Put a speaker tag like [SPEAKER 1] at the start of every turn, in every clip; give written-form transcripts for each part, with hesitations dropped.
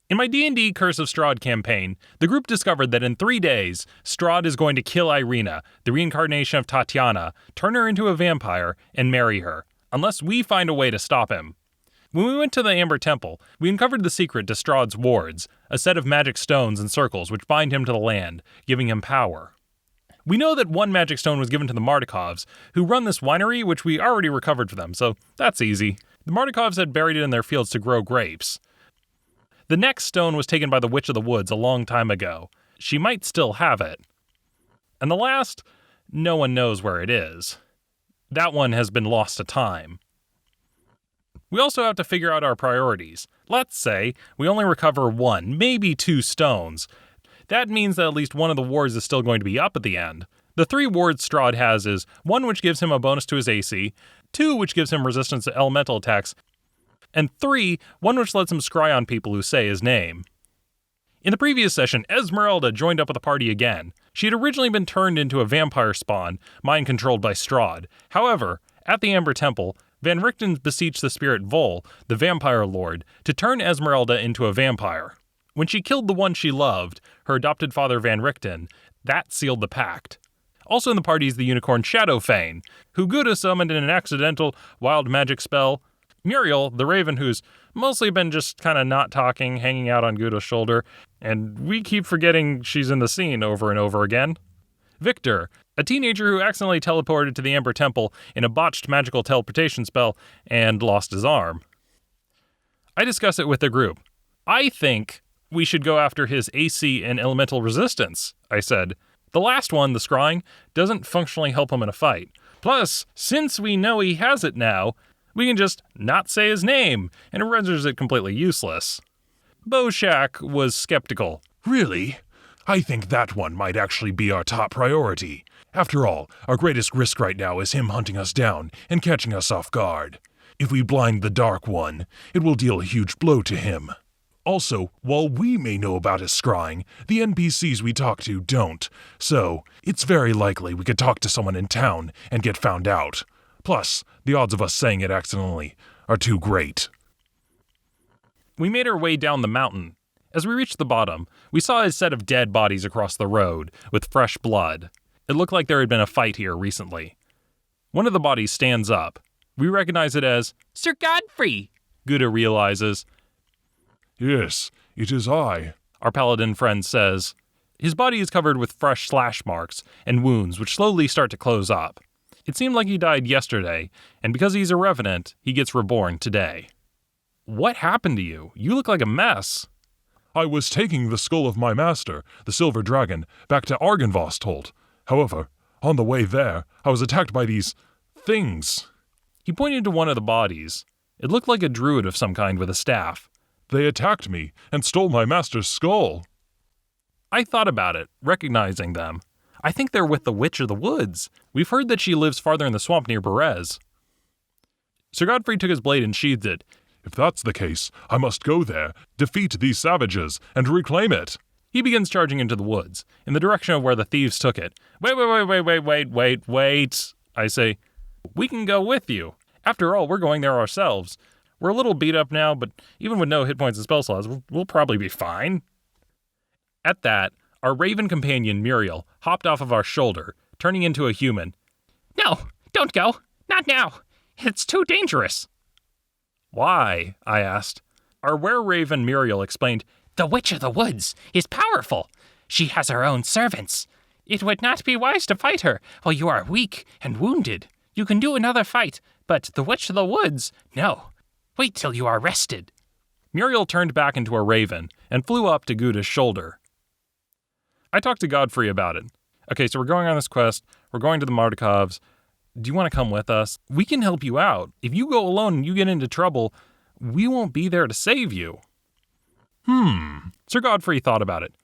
[SPEAKER 1] In my D&D Curse of Strahd campaign, the group discovered that in 3 days, Strahd is going to kill Irina, the reincarnation of Tatiana, turn her into a vampire, and marry her, unless we find a way to stop him. When we went to the Amber Temple, we uncovered the secret to Strahd's wards, a set of magic stones and circles which bind him to the land, giving him power. We know that one magic stone was given to the Mardikovs, who run this winery which we already recovered for them, so that's easy. The Mardikovs had buried it in their fields to grow grapes. The next stone was taken by the Witch of the Woods a long time ago. She might still have it. And the last, no one knows where it is. That one has been lost to time. We also have to figure out our priorities. Let's say we only recover 1, maybe 2 stones. That means that at least one of the wards is still going to be up at the end. The 3 wards Strahd has is 1 which gives him a bonus to his AC, 2 which gives him resistance to elemental attacks, and 3, 1 which lets him scry on people who say his name. In the previous session, Esmerelda joined up with the party again. She had originally been turned into a vampire spawn, mind-controlled by Strahd. However, at the Amber Temple, Van Richten beseeched the spirit Vol, the vampire lord, to turn Esmerelda into a vampire. When she killed the one she loved, her adopted father Van Richten, that sealed the pact. Also in the party is the unicorn Shadowfane, who Gouda summoned in an accidental wild magic spell. Muriel, the raven who's mostly been just kind of not talking, hanging out on Gouda's shoulder, and we keep forgetting she's in the scene over and over again. Victor, a teenager who accidentally teleported to the Amber Temple in a botched magical teleportation spell and lost his arm. I discuss it with the group. I think we should go after his AC and elemental resistance, I said. The last one, the scrying, doesn't functionally help him in a fight. Plus, since we know he has it now, we can just not say his name, and it renders it completely useless. Boshak was skeptical.
[SPEAKER 2] Really? I think that one might actually be our top priority. After all, our greatest risk right now is him hunting us down and catching us off guard. If we blind the Dark One, it will deal a huge blow to him. Also, while we may know about his scrying, the NPCs we talk to don't, so it's very likely we could talk to someone in town and get found out. Plus, the odds of us saying it accidentally are too great.
[SPEAKER 1] We made our way down the mountain. As we reached the bottom, we saw a set of dead bodies across the road, with fresh blood. It looked like there had been a fight here recently. One of the bodies stands up. We recognize it as Sir Godfrey, Gouda realizes.
[SPEAKER 2] Yes, it is I,
[SPEAKER 1] our paladin friend says. His body is covered with fresh slash marks and wounds which slowly start to close up. It seemed like he died yesterday, and because he's a revenant, he gets reborn today. What happened to you? You look like a mess.
[SPEAKER 2] I was taking the skull of my master, the Silver Dragon, back to Argynvostholt. However, on the way there, I was attacked by these things.
[SPEAKER 1] He pointed to one of the bodies. It looked like a druid of some kind with a staff.
[SPEAKER 2] They attacked me and stole my master's skull.
[SPEAKER 1] I thought about it, recognizing them. I think they're with the Witch of the Woods. We've heard that she lives farther in the swamp near Berez. Sir Godfrey took his blade and sheathed it.
[SPEAKER 2] If that's the case, I must go there, defeat these savages, and reclaim it.
[SPEAKER 1] He begins charging into the woods, in the direction of where the thieves took it. Wait, I say. We can go with you. After all, we're going there ourselves. We're a little beat up now, but even with no hit points and spell slots, we'll probably be fine. At that, our raven companion, Muriel, hopped off of our shoulder, turning into a human.
[SPEAKER 3] No, don't go. Not now. It's too dangerous.
[SPEAKER 1] Why? I asked. Our were-raven Muriel explained,
[SPEAKER 3] The Witch of the Woods is powerful. She has her own servants. It would not be wise to fight her while you are weak and wounded. You can do another fight, but the Witch of the Woods, no. Wait till you are rested.
[SPEAKER 1] Muriel turned back into a raven and flew up to Gouda's shoulder. I talked to Godfrey about it. Okay, so we're going on this quest. We're going to the Mardikovs. Do you want to come with us? We can help you out. If you go alone and you get into trouble, we won't be there to save you. Sir Godfrey thought about it.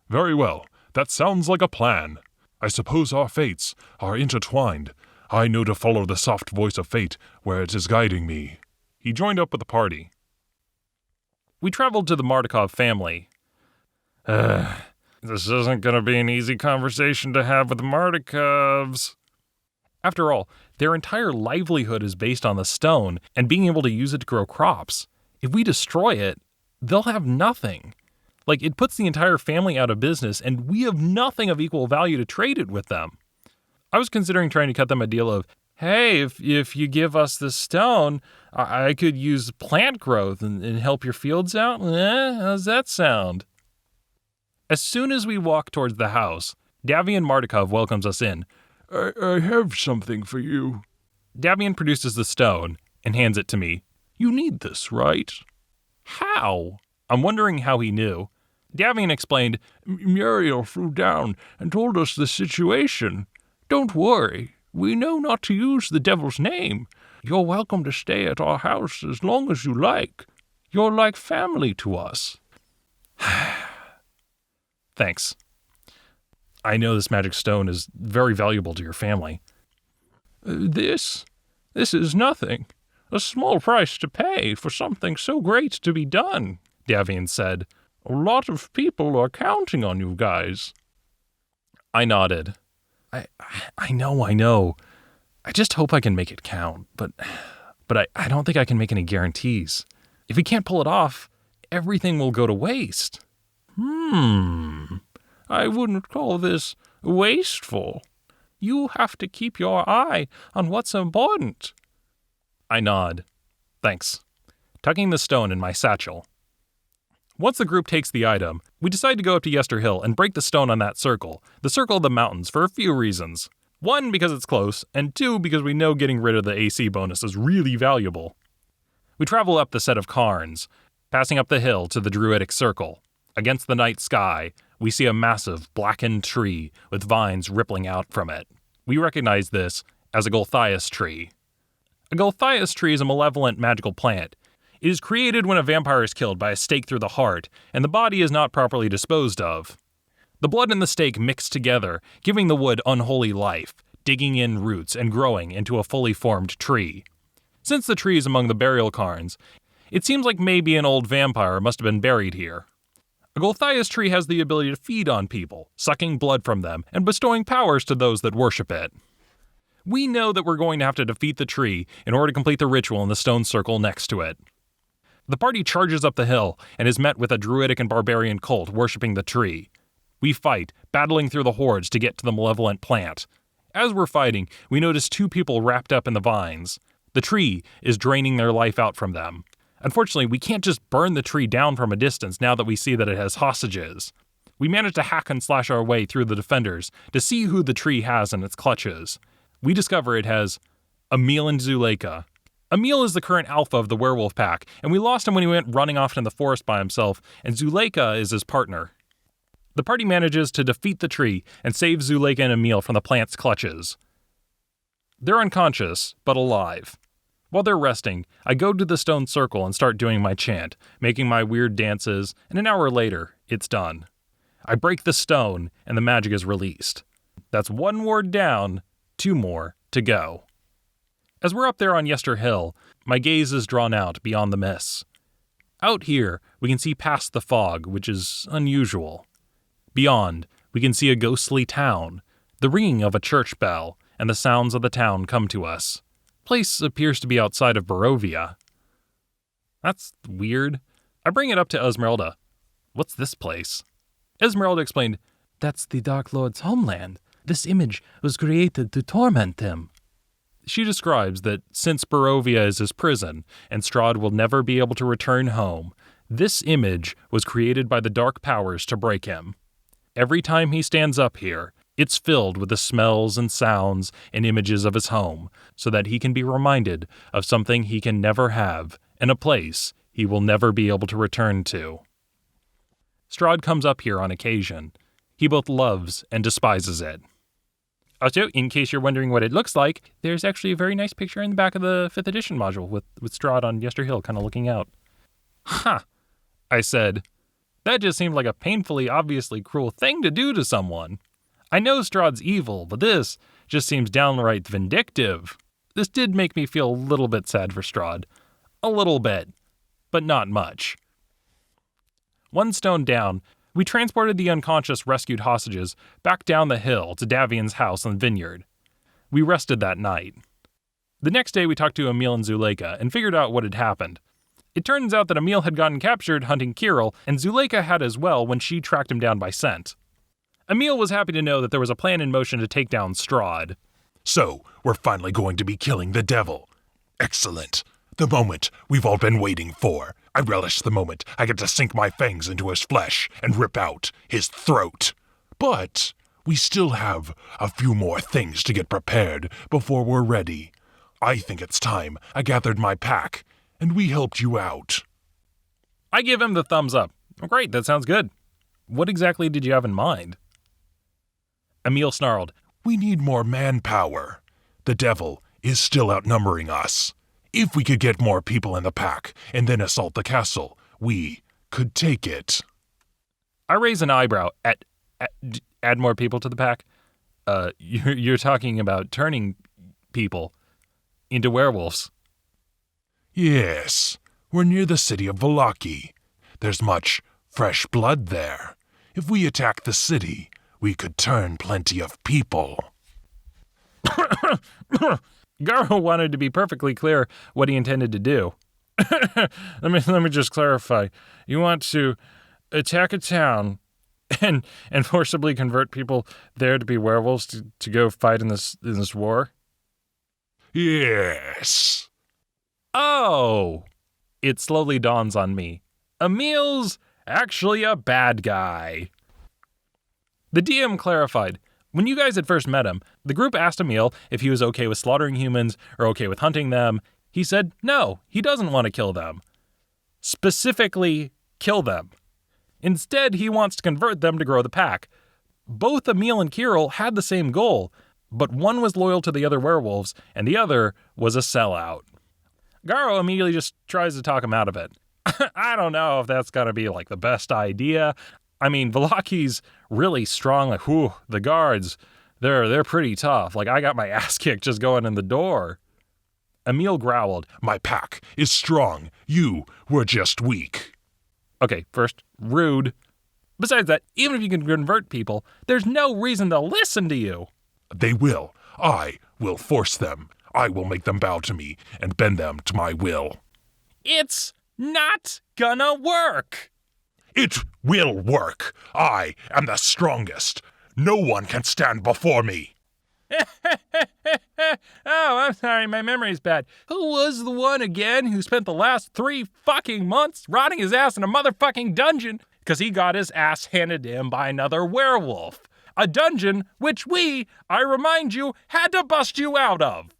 [SPEAKER 2] Very well. That sounds like a plan. I suppose our fates are intertwined. I know to follow the soft voice of fate where it is guiding me.
[SPEAKER 1] He joined up with the party. We traveled to the Mardikov family. This isn't going to be an easy conversation to have with the Mardikovs. After all, their entire livelihood is based on the stone and being able to use it to grow crops. If we destroy it, they'll have nothing. Like, it puts the entire family out of business, and we have nothing of equal value to trade it with them. I was considering trying to cut them a deal of, hey, if you give us this stone, I could use plant growth and help your fields out. How's that sound? As soon as we walk towards the house, Davian Mardukov welcomes us in.
[SPEAKER 2] I have something for you.
[SPEAKER 1] Davian produces the stone and hands it to me.
[SPEAKER 2] You need this, right?
[SPEAKER 1] How? I'm wondering how he knew. Davian explained,
[SPEAKER 2] Muriel flew down and told us the situation. Don't worry, we know not to use the devil's name. You're welcome to stay at our house as long as you like. You're like family to us.
[SPEAKER 1] Thanks. I know this magic stone is very valuable to your family.
[SPEAKER 2] This is nothing. A small price to pay for something so great to be done, Davian said. A lot of people are counting on you guys.
[SPEAKER 1] I nodded. I know. I just hope I can make it count, but I don't think I can make any guarantees. If we can't pull it off, everything will go to waste.
[SPEAKER 2] I wouldn't call this wasteful. You have to keep your eye on what's important.
[SPEAKER 1] I nod. Thanks. Tucking the stone in my satchel. Once the group takes the item, we decide to go up to Yester Hill and break the stone on that circle, the circle of the mountains, for a few reasons. One, because it's close, and two, because we know getting rid of the AC bonus is really valuable. We travel up the set of cairns, passing up the hill to the Druidic Circle. Against the night sky, we see a massive, blackened tree with vines rippling out from it. We recognize this as a Golthias tree. A Golthias tree is a malevolent magical plant. It is created when a vampire is killed by a stake through the heart, and the body is not properly disposed of. The blood and the stake mix together, giving the wood unholy life, digging in roots and growing into a fully formed tree. Since the tree is among the burial cairns, it seems like maybe an old vampire must have been buried here. A Golthias tree has the ability to feed on people, sucking blood from them and bestowing powers to those that worship it. We know that we're going to have to defeat the tree in order to complete the ritual in the stone circle next to it. The party charges up the hill and is met with a druidic and barbarian cult worshipping the tree. We fight, battling through the hordes to get to the malevolent plant. As we're fighting, we notice two people wrapped up in the vines. The tree is draining their life out from them. Unfortunately, we can't just burn the tree down from a distance now that we see that it has hostages. We manage to hack and slash our way through the defenders to see who the tree has in its clutches. We discover it has Emil and Zuleika. Emil is the current alpha of the werewolf pack, and we lost him when he went running off in the forest by himself, and Zuleika is his partner. The party manages to defeat the tree and save Zuleika and Emil from the plant's clutches. They're unconscious, but alive. While they're resting, I go to the stone circle and start doing my chant, making my weird dances, and an hour later, it's done. I break the stone, and the magic is released. That's one ward down, 2 more to go. As we're up there on Yester Hill, my gaze is drawn out beyond the mists. Out here, we can see past the fog, which is unusual. Beyond, we can see a ghostly town. The ringing of a church bell and the sounds of the town come to us. Place appears to be outside of Barovia. That's weird. I bring it up to Esmerelda. What's this place? Esmerelda explained, That's the Dark Lord's homeland. This image was created to torment him. She describes that since Barovia is his prison and Strahd will never be able to return home, this image was created by the dark powers to break him. Every time he stands up here, it's filled with the smells and sounds and images of his home, so that he can be reminded of something he can never have and a place he will never be able to return to. Strahd comes up here on occasion. He both loves and despises it. Also, in case you're wondering what it looks like, there's actually a very nice picture in the back of the 5th edition module with Strahd on Yester Hill kind of looking out. Huh, I said. That just seemed like a painfully obviously cruel thing to do to someone. I know Strahd's evil, but this just seems downright vindictive. This did make me feel a little bit sad for Strahd. A little bit, but not much. One stone down, we transported the unconscious rescued hostages back down the hill to Davian's house and vineyard. We rested that night. The next day we talked to Emil and Zuleika and figured out what had happened. It turns out that Emil had gotten captured hunting Kirill, and Zuleika had as well when she tracked him down by scent. Emil was happy to know that there was a plan in motion to take down Strahd.
[SPEAKER 2] So, we're finally going to be killing the devil. Excellent. The moment we've all been waiting for. I relish the moment I get to sink my fangs into his flesh and rip out his throat. But we still have a few more things to get prepared before we're ready. I think it's time I gathered my pack, and we helped you out.
[SPEAKER 1] I give him the thumbs up. Great, that sounds good. What exactly did you have in mind? Emil snarled.
[SPEAKER 2] We need more manpower. The devil is still outnumbering us. If we could get more people in the pack and then assault the castle, we could take it.
[SPEAKER 1] I raise an eyebrow. Add more people to the pack? You're talking about turning people into werewolves.
[SPEAKER 2] Yes, we're near the city of Vallaki. There's much fresh blood there. If we attack the city, we could turn plenty of people.
[SPEAKER 1] Garo wanted to be perfectly clear what he intended to do. Let me just clarify. You want to attack a town and forcibly convert people there to be werewolves to go fight in this war?
[SPEAKER 2] Yes.
[SPEAKER 1] Oh! It slowly dawns on me. Emil's actually a bad guy. The DM clarified. When you guys had first met him, the group asked Emil if he was okay with slaughtering humans or okay with hunting them. He said no, he doesn't want to kill them. Specifically, kill them. Instead, he wants to convert them to grow the pack. Both Emil and Kirill had the same goal, but one was loyal to the other werewolves, and the other was a sellout. Garo immediately just tries to talk him out of it. I don't know if that's gonna be the best idea. I mean, Vallaki's really strong. The guards, they're pretty tough. I got my ass kicked just going in the door. Emil growled.
[SPEAKER 2] My pack is strong. You were just weak.
[SPEAKER 1] Okay, first, rude. Besides that, even if you can convert people, there's no reason to listen to you.
[SPEAKER 2] They will. I will force them. I will make them bow to me and bend them to my will.
[SPEAKER 1] It's not gonna work.
[SPEAKER 2] It will work. I am the strongest. No one can stand before me.
[SPEAKER 1] Oh, I'm sorry, my memory's bad. Who was the one again who spent the last 3 fucking months rotting his ass in a motherfucking dungeon because he got his ass handed to him by another werewolf? A dungeon which I remind you, had to bust you out of.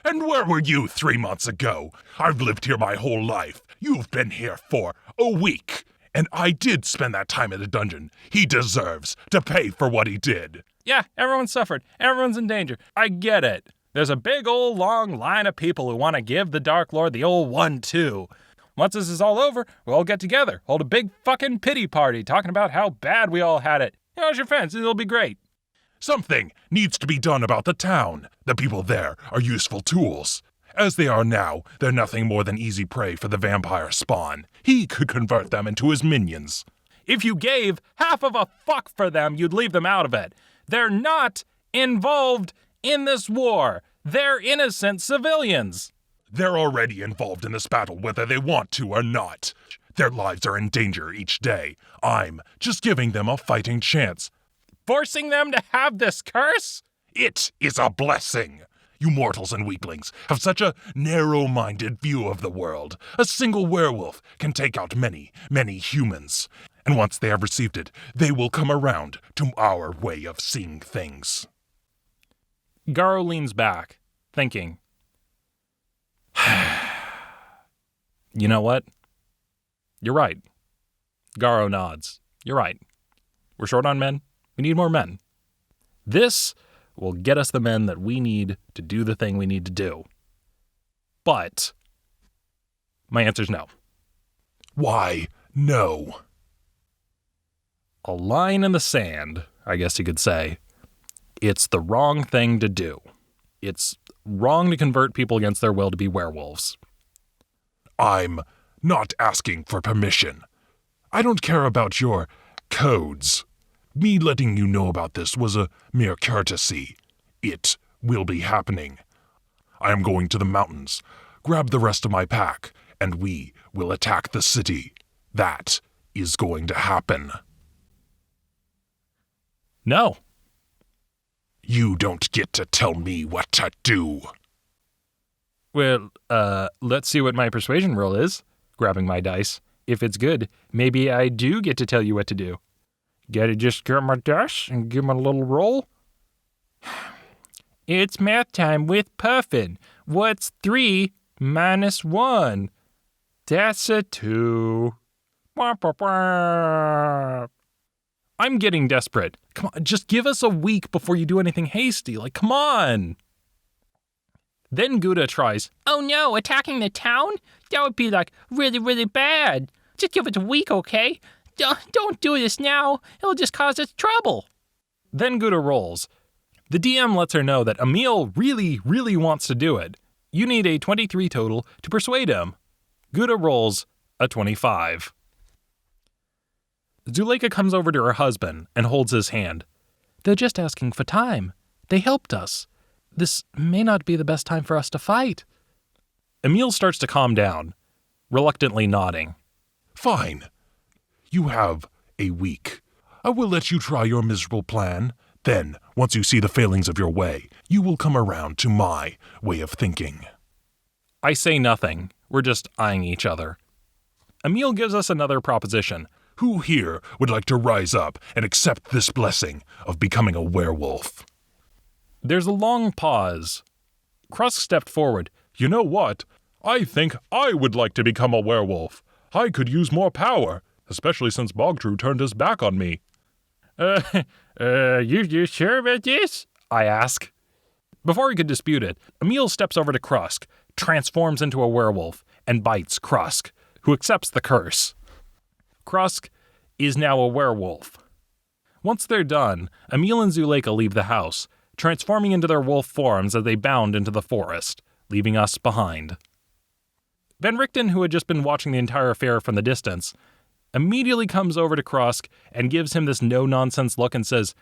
[SPEAKER 2] And where were you 3 months ago? I've lived here my whole life. You've been here for a week. And I did spend that time in the dungeon. He deserves to pay for what he did.
[SPEAKER 1] Yeah, everyone suffered. Everyone's in danger. I get it. There's a big old long line of people who want to give the Dark Lord the old 1-2. Once this is all over, we'll all get together, hold a big fucking pity party talking about how bad we all had it. How's your friends? It'll be great.
[SPEAKER 2] Something needs to be done about the town. The people there are useful tools. As they are now, they're nothing more than easy prey for the vampire spawn. He could convert them into his minions.
[SPEAKER 1] If you gave half of a fuck for them, you'd leave them out of it. They're not involved in this war. They're innocent civilians.
[SPEAKER 2] They're already involved in this battle whether they want to or not. Their lives are in danger each day. I'm just giving them a fighting chance.
[SPEAKER 1] Forcing them to have this curse?
[SPEAKER 2] It is a blessing. You mortals and weaklings have such a narrow-minded view of the world. A single werewolf can take out many, many humans. And once they have received it, they will come around to our way of seeing things.
[SPEAKER 1] Garo leans back, thinking. You know what? You're right. Garo nods. You're right. We're short on men. We need more men. This will get us the men that we need to do the thing we need to do. But my answer's no.
[SPEAKER 2] Why no?
[SPEAKER 1] A line in the sand, I guess you could say. It's the wrong thing to do. It's wrong to convert people against their will to be werewolves.
[SPEAKER 2] I'm not asking for permission. I don't care about your codes. Me letting you know about this was a mere courtesy. It will be happening. I am going to the mountains, grab the rest of my pack, and we will attack the city. That is going to happen.
[SPEAKER 1] No.
[SPEAKER 2] You don't get to tell me what to do.
[SPEAKER 1] Well, let's see what my persuasion roll is. Grabbing my dice. If it's good, maybe I do get to tell you what to do. Gotta just grab my dice and give 'em a little roll. It's math time with Puffin. What's 3 minus 1? That's a 2. Wah, wah, wah. I'm getting desperate. Come on, just give us a week before you do anything hasty. Like, come on. Then Gouda tries.
[SPEAKER 3] Oh no, attacking the town? That would be like really, really bad. Just give it a week, okay? Don't do this now. It'll just cause us trouble.
[SPEAKER 1] Then Gouda rolls. The DM lets her know that Emil really, really wants to do it. You need a 23 total to persuade him. Gouda rolls a 25. Zuleika comes over to her husband and holds his hand. They're just asking for time. They helped us. This may not be the best time for us to fight. Emil starts to calm down, reluctantly nodding.
[SPEAKER 2] Fine. You have a week. I will let you try your miserable plan. Then, once you see the failings of your way, you will come around to my way of thinking.
[SPEAKER 1] I say nothing. We're just eyeing each other. Emil gives us another proposition.
[SPEAKER 2] Who here would like to rise up and accept this blessing of becoming a werewolf?
[SPEAKER 1] There's a long pause. Krusk stepped forward.
[SPEAKER 2] You know what? I think I would like to become a werewolf. I could use more power, especially since Bogtrue turned his back on me.
[SPEAKER 1] You sure about this? I ask. Before he could dispute it, Emil steps over to Krusk, transforms into a werewolf, and bites Krusk, who accepts the curse. Krusk is now a werewolf. Once they're done, Emil and Zuleika leave the house, transforming into their wolf forms as they bound into the forest, leaving us behind. Van Richten, who had just been watching the entire affair from the distance, immediately comes over to Krusk and gives him this no-nonsense look and says,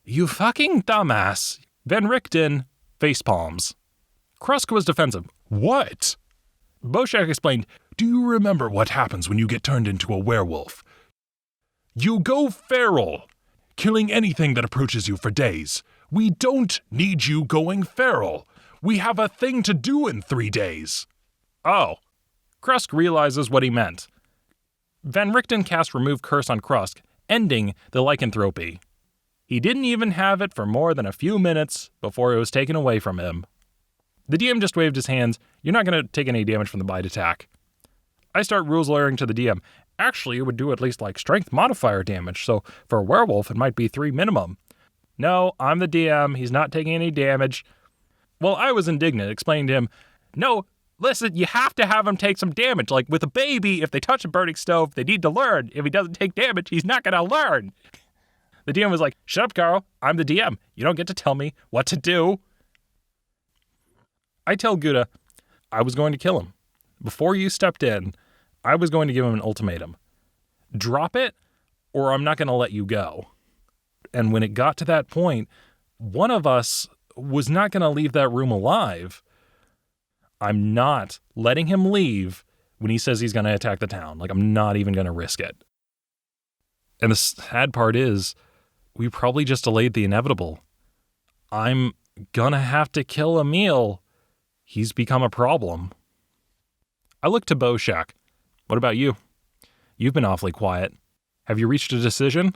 [SPEAKER 1] "You fucking dumbass." Van Richten facepalms. Krusk was defensive.
[SPEAKER 2] What?
[SPEAKER 1] Boshak explained,
[SPEAKER 2] Do you remember what happens when you get turned into a werewolf? You go feral, killing anything that approaches you for days. We don't need you going feral. We have a thing to do in 3 days.
[SPEAKER 1] Oh. Krusk realizes what he meant. Van Richten cast Remove Curse on Krusk, ending the lycanthropy. He didn't even have it for more than a few minutes before it was taken away from him. The DM just waved his hands. You're not going to take any damage from the bite attack. I start rules lawyering to the DM. Actually, it would do at least like strength modifier damage, so for a werewolf, it might be 3 minimum. No, I'm the DM. He's not taking any damage. Well, I was indignant, explaining to him, no, listen, you have to have him take some damage. Like with a baby, if they touch a burning stove, they need to learn. If he doesn't take damage, he's not going to learn. The DM was like, shut up, Carl. I'm the DM. You don't get to tell me what to do. I tell Gouda, I was going to kill him. Before you stepped in, I was going to give him an ultimatum. Drop it, or I'm not going to let you go. And when it got to that point, one of us was not going to leave that room alive. I'm not letting him leave when he says he's going to attack the town. Like, I'm not even going to risk it. And the sad part is, we probably just delayed the inevitable. I'm going to have to kill Emil. He's become a problem. I look to Boshak. What about you? You've been awfully quiet. Have you reached a decision?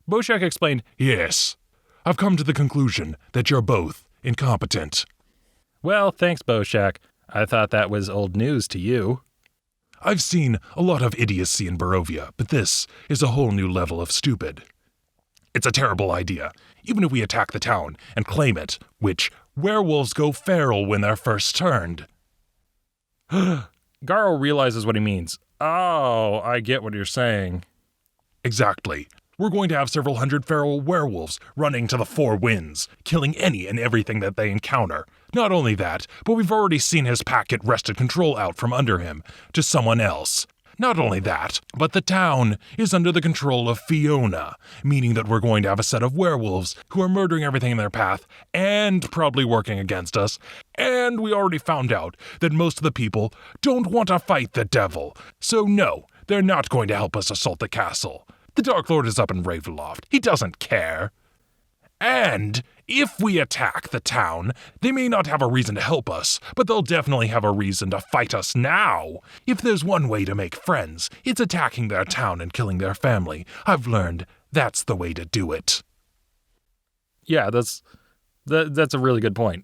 [SPEAKER 2] Boshak explained, Yes. I've come to the conclusion that you're both incompetent.
[SPEAKER 1] Well, thanks, Boshak. I thought that was old news to you.
[SPEAKER 2] I've seen a lot of idiocy in Barovia, but this is a whole new level of stupid. It's a terrible idea, even if we attack the town and claim it, which werewolves go feral when they're first turned.
[SPEAKER 1] Garo realizes what he means. Oh, I get what you're saying.
[SPEAKER 2] Exactly. We're going to have several hundred feral werewolves running to the 4 winds, killing any and everything that they encounter. Not only that, but we've already seen his pack get wrested control out from under him to someone else. Not only that, but the town is under the control of Fiona, meaning that we're going to have a set of werewolves who are murdering everything in their path and probably working against us. And we already found out that most of the people don't want to fight the devil. So no, they're not going to help us assault the castle. The Dark Lord is up in Ravenloft. He doesn't care. And if we attack the town, they may not have a reason to help us, but they'll definitely have a reason to fight us now. If there's one way to make friends, it's attacking their town and killing their family. I've learned that's the way to do it.
[SPEAKER 1] Yeah, that's a really good point.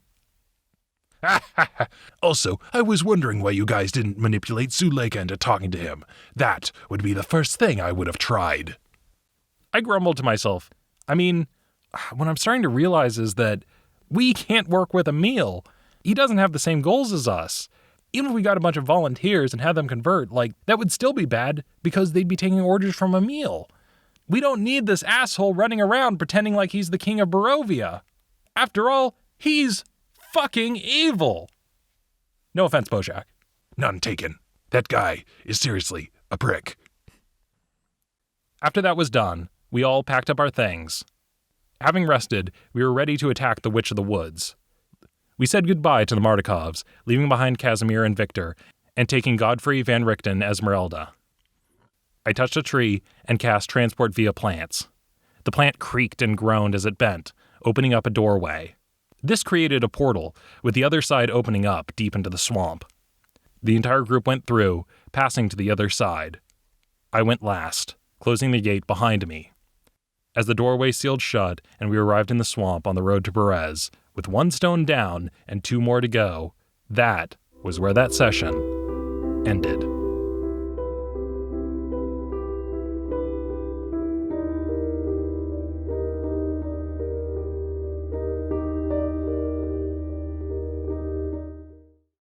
[SPEAKER 2] Also, I was wondering why you guys didn't manipulate Zuleika into talking to him. That would be the first thing I would have tried.
[SPEAKER 1] I grumbled to myself. I mean, what I'm starting to realize is that we can't work with Emil. He doesn't have the same goals as us. Even if we got a bunch of volunteers and had them convert, that would still be bad because they'd be taking orders from Emil. We don't need this asshole running around pretending like he's the king of Barovia. After all, he's fucking evil. No offense, Bojack.
[SPEAKER 2] None taken. That guy is seriously a prick.
[SPEAKER 1] After that was done, we all packed up our things. Having rested, we were ready to attack the Witch of the Woods. We said goodbye to the Mardikovs, leaving behind Casimir and Victor, and taking Godfrey, Van Richten, Esmerelda. I touched a tree and cast transport via plants. The plant creaked and groaned as it bent, opening up a doorway. This created a portal, with the other side opening up deep into the swamp. The entire group went through, passing to the other side. I went last, closing the gate behind me. As the doorway sealed shut and we arrived in the swamp on the road to Perez, with 1 stone down and 2 more to go, that was where that session ended.